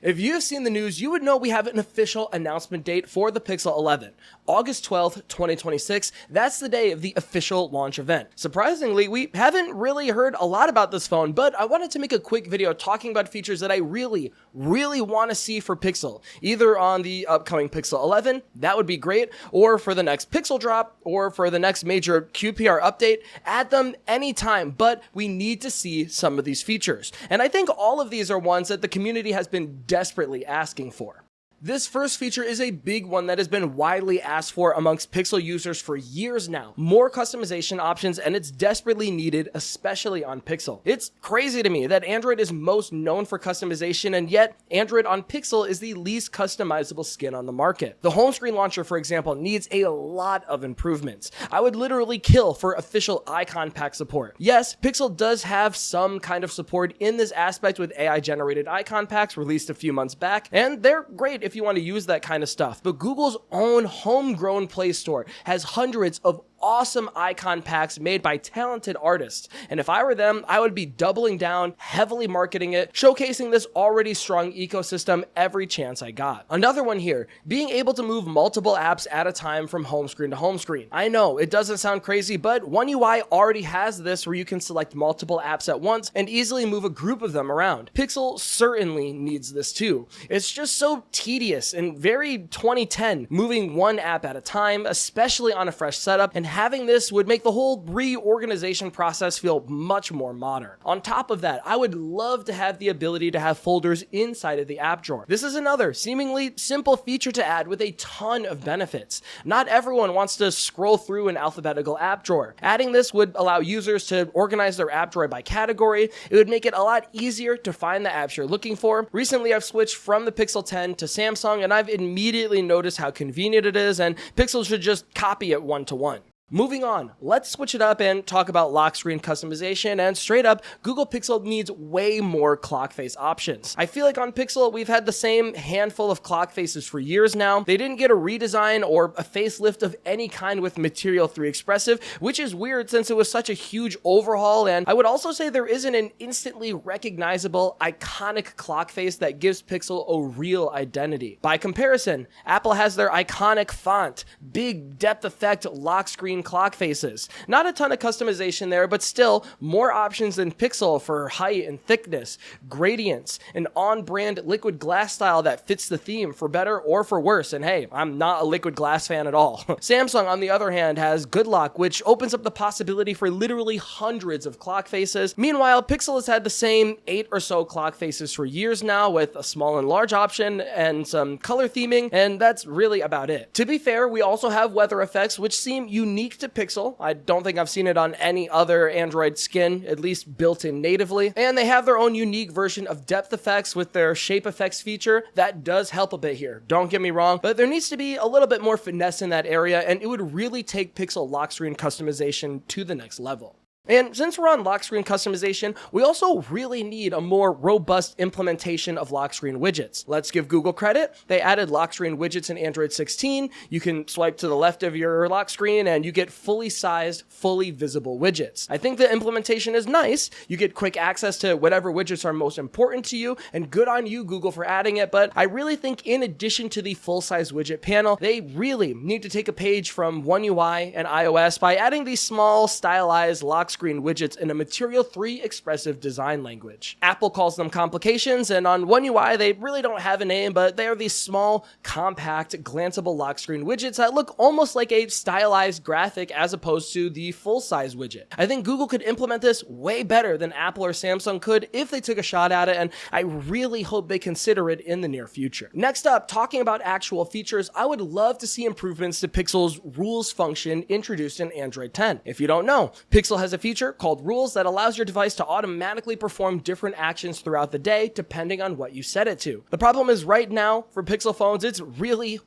If you've seen the news, you would know we have an official announcement date for the Pixel 11. August 12th, 2026, that's the day of the official launch event. Surprisingly, we haven't really heard a lot about this phone, but I wanted to make a quick video talking about features that I really want to see for Pixel. Either on the upcoming Pixel 11, that would be great, or for the next Pixel drop, or for the next major QPR update. Add them anytime, but we need to see some of these features. And I think all of these are ones that the community has been desperately asking for. This first feature is a big one that has been widely asked for amongst Pixel users for years now. More customization options, and it's desperately needed, especially on Pixel. It's crazy to me that Android is most known for customization, and yet Android on Pixel is the least customizable skin on the market. The home screen launcher, for example, needs a lot of improvements. I would literally kill for official icon pack support. Yes, Pixel does have some kind of support in this aspect with AI-generated icon packs released a few months back, and they're great if you want to use that kind of stuff. But Google's own homegrown Play Store has hundreds of awesome icon packs made by talented artists. And if I were them, I would be doubling down, heavily marketing it, showcasing this already strong ecosystem every chance I got. Another one here, being able to move multiple apps at a time from home screen to home screen. I know, it doesn't sound crazy, but One UI already has this where you can select multiple apps at once and easily move a group of them around. Pixel certainly needs this too. It's just so tedious and very 2010, moving one app at a time, especially on a fresh setup, and having this would make the whole reorganization process feel much more modern. On top of that, I would love to have the ability to have folders inside of the app drawer. This is another seemingly simple feature to add with a ton of benefits. Not everyone wants to scroll through an alphabetical app drawer. Adding this would allow users to organize their app drawer by category. It would make it a lot easier to find the apps you're looking for. Recently, I've switched from the Pixel 10 to Samsung, and I've immediately noticed how convenient it is, and Pixel should just copy it one-to-one. Moving on, let's switch it up and talk about lock screen customization, and straight up, Google Pixel needs way more clock face options. I feel like on Pixel, we've had the same handful of clock faces for years now. They didn't get a redesign or a facelift of any kind with Material 3 Expressive, which is weird since it was such a huge overhaul, and I would also say there isn't an instantly recognizable, iconic clock face that gives Pixel a real identity. By comparison, Apple has their iconic font, big depth effect lock screen clock faces. Not a ton of customization there, but still more options than Pixel for height and thickness, gradients, an on-brand liquid glass style that fits the theme for better or for worse. And hey, I'm not a liquid glass fan at all. Samsung, on the other hand, has Good Lock, which opens up the possibility for literally hundreds of clock faces. Meanwhile, Pixel has had the same 8 or so clock faces for years now, with a small and large option and some color theming, and that's really about it. To be fair, we also have weather effects, which seem unique to Pixel. I don't think I've seen it on any other Android skin, at least built in natively. And they have their own unique version of depth effects with their shape effects feature. That does help a bit here, don't get me wrong, but there needs to be a little bit more finesse in that area, and it would really take Pixel lock screen customization to the next level. And since we're on lock screen customization, we also really need a more robust implementation of lock screen widgets. Let's give Google credit. They added lock screen widgets in Android 16. You can swipe to the left of your lock screen and you get fully sized, fully visible widgets. I think the implementation is nice. You get quick access to whatever widgets are most important to you, and good on you, Google, for adding it. But I really think in addition to the full-size widget panel, they really need to take a page from One UI and iOS by adding these small, stylized lock screen widgets in a Material 3 expressive design language. Apple calls them complications, and on One UI they really don't have a name, but they are these small, compact, glanceable lock screen widgets that look almost like a stylized graphic as opposed to the full-size widget. I think Google could implement this way better than Apple or Samsung could if they took a shot at it, and I really hope they consider it in the near future. Next up, talking about actual features, I would love to see improvements to Pixel's rules function introduced in Android 10. If you don't know, Pixel has a feature called Rules that allows your device to automatically perform different actions throughout the day depending on what you set it to. The problem is right now for Pixel phones, it's really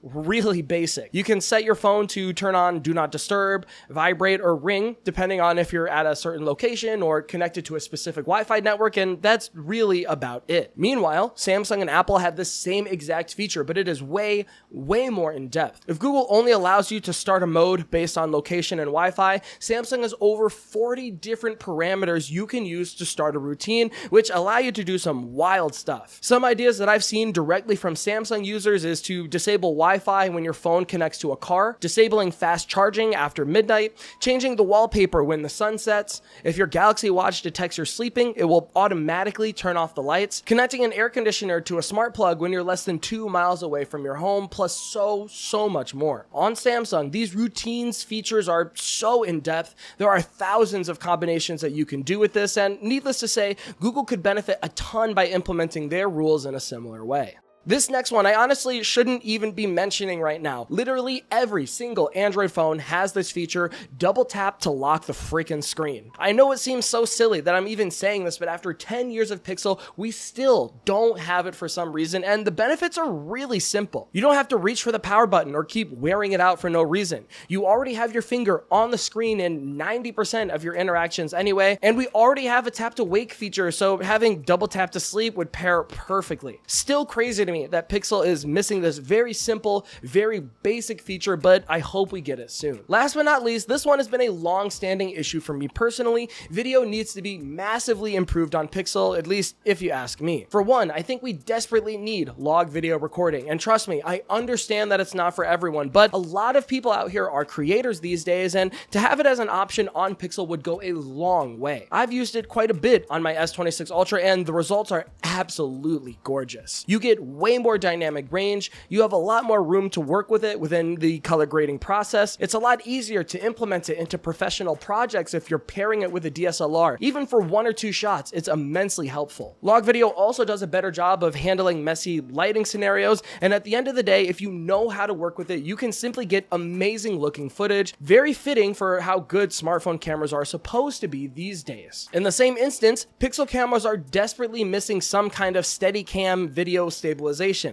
basic. You can set your phone to turn on Do Not Disturb, vibrate, or ring depending on if you're at a certain location or connected to a specific Wi-Fi network, and that's really about it. Meanwhile, Samsung and Apple have the same exact feature, but it is way more in depth. If Google only allows you to start a mode based on location and Wi-Fi, Samsung has over 40 different parameters you can use to start a routine, which allow you to do some wild stuff. Some ideas that I've seen directly from Samsung users is to disable Wi-Fi when your phone connects to a car, disabling fast charging after midnight, changing the wallpaper when the sun sets. If your Galaxy Watch detects you're sleeping, it will automatically turn off the lights, connecting an air conditioner to a smart plug when you're less than 2 miles away from your home, plus so much more. On Samsung, these routines features are so in-depth. There are thousands of combinations that you can do with this, and needless to say, Google could benefit a ton by implementing their rules in a similar way. This next one, I honestly shouldn't even be mentioning right now. Literally every single Android phone has this feature, double tap to lock the freaking screen. I know it seems so silly that I'm even saying this, but after 10 years of Pixel, we still don't have it for some reason, and the benefits are really simple. You don't have to reach for the power button or keep wearing it out for no reason. You already have your finger on the screen in 90% of your interactions anyway, and we already have a tap to wake feature, so having double tap to sleep would pair perfectly. Still crazy to me that Pixel is missing this very simple, very basic feature, but I hope we get it soon. Last but not least, this one has been a long-standing issue for me personally. Video needs to be massively improved on Pixel, at least if you ask me. For one, I think we desperately need log video recording, and trust me, I understand that it's not for everyone, but a lot of people out here are creators these days, and to have it as an option on Pixel would go a long way. I've used it quite a bit on my S26 Ultra, and the results are absolutely gorgeous. You get way more dynamic range, you have a lot more room to work with it within the color grading process. It's a lot easier to implement it into professional projects if you're pairing it with a DSLR. Even for 1 or 2 shots, it's immensely helpful. Log video also does a better job of handling messy lighting scenarios, and at the end of the day, if you know how to work with it, you can simply get amazing looking footage, very fitting for how good smartphone cameras are supposed to be these days. In the same instance, Pixel cameras are desperately missing some kind of Steadicam video stabilization.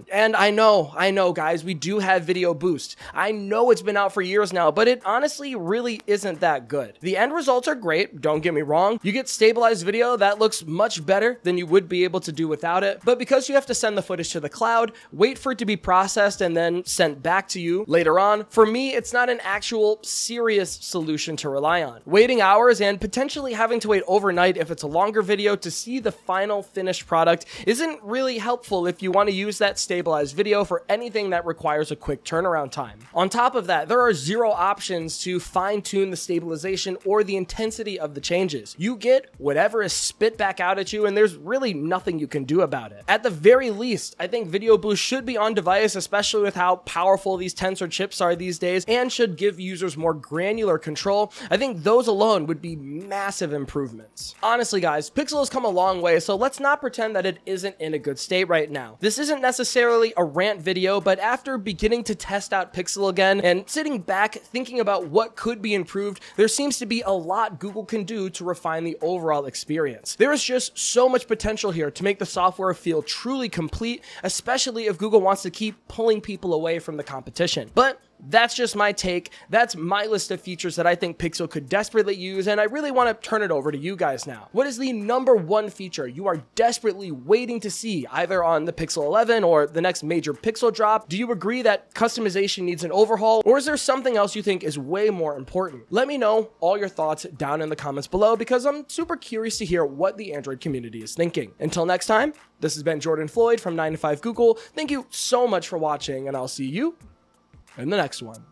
And I know guys, we do have Video Boost. I know it's been out for years now, but it honestly really isn't that good. The end results are great, don't get me wrong. You get stabilized video that looks much better than you would be able to do without it, but because you have to send the footage to the cloud, wait for it to be processed and then sent back to you later on, for me, it's not an actual serious solution to rely on. Waiting hours and potentially having to wait overnight if it's a longer video to see the final finished product isn't really helpful if you want to use that stabilized video for anything that requires a quick turnaround time. On top of that, there are 0 options to fine-tune the stabilization or the intensity of the changes. You get whatever is spit back out at you, and there's really nothing you can do about it. At the very least, I think Video Boost should be on device, especially with how powerful these Tensor chips are these days, and should give users more granular control. I think those alone would be massive improvements. Honestly guys, Pixel has come a long way, so let's not pretend that it isn't in a good state right now. This isn't necessarily a rant video, but after beginning to test out Pixel again and sitting back thinking about what could be improved, there seems to be a lot Google can do to refine the overall experience. There is just so much potential here to make the software feel truly complete, especially if Google wants to keep pulling people away from the competition. But that's just my take. That's my list of features that I think Pixel could desperately use, and I really want to turn it over to you guys now. What is the #1 feature you are desperately waiting to see either on the Pixel 11 or the next major Pixel drop? Do you agree that customization needs an overhaul, or is there something else you think is way more important? Let me know all your thoughts down in the comments below, because I'm super curious to hear what the Android community is thinking. Until next time, this has been Jordan Floyd from 9to5 Google. Thank you so much for watching, and I'll see you in the next one.